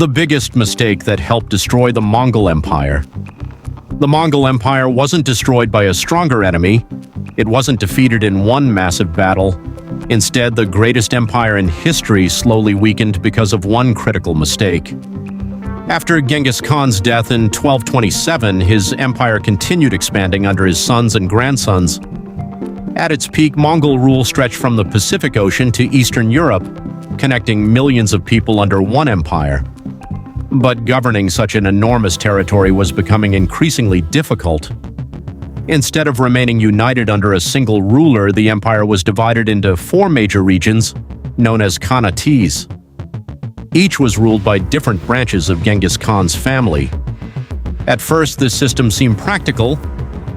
The biggest mistake that helped destroy the Mongol Empire. The Mongol Empire wasn't destroyed by a stronger enemy. It wasn't defeated in one massive battle. Instead, the greatest empire in history slowly weakened because of one critical mistake. After Genghis Khan's death in 1227, his empire continued expanding under his sons and grandsons. At its peak, Mongol rule stretched from the Pacific Ocean to Eastern Europe, connecting millions of people under one empire. But governing such an enormous territory was becoming increasingly difficult. Instead of remaining united under a single ruler, the empire was divided into 4 major regions, known as Khanates. Each was ruled by different branches of Genghis Khan's family. At first, this system seemed practical.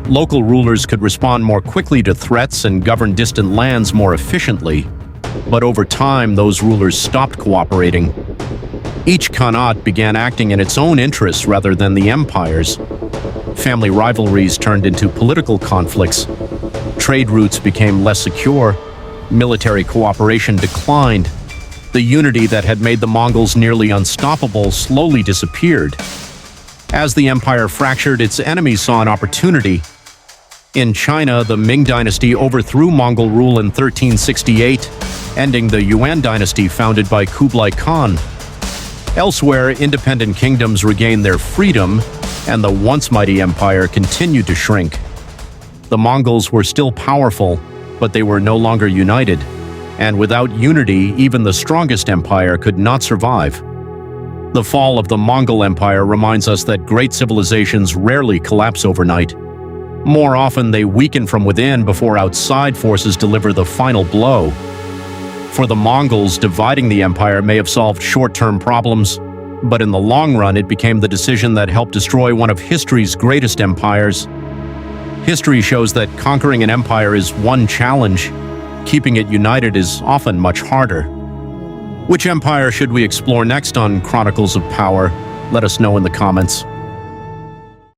Local rulers could respond more quickly to threats and govern distant lands more efficiently. But over time, those rulers stopped cooperating. Each Khanate began acting in its own interests rather than the empire's. Family rivalries turned into political conflicts. Trade routes became less secure. Military cooperation declined. The unity that had made the Mongols nearly unstoppable slowly disappeared. As the empire fractured, its enemies saw an opportunity. In China, the Ming Dynasty overthrew Mongol rule in 1368, ending the Yuan Dynasty founded by Kublai Khan. Elsewhere, independent kingdoms regained their freedom, and the once mighty empire continued to shrink. The Mongols were still powerful, but they were no longer united. And without unity, even the strongest empire could not survive. The fall of the Mongol Empire reminds us that great civilizations rarely collapse overnight. More often, they weaken from within before outside forces deliver the final blow. For the Mongols, dividing the empire may have solved short-term problems, but in the long run, it became the decision that helped destroy one of history's greatest empires. History shows that conquering an empire is one challenge. Keeping it united is often much harder. Which empire should we explore next on Chronicles of Power? Let us know in the comments.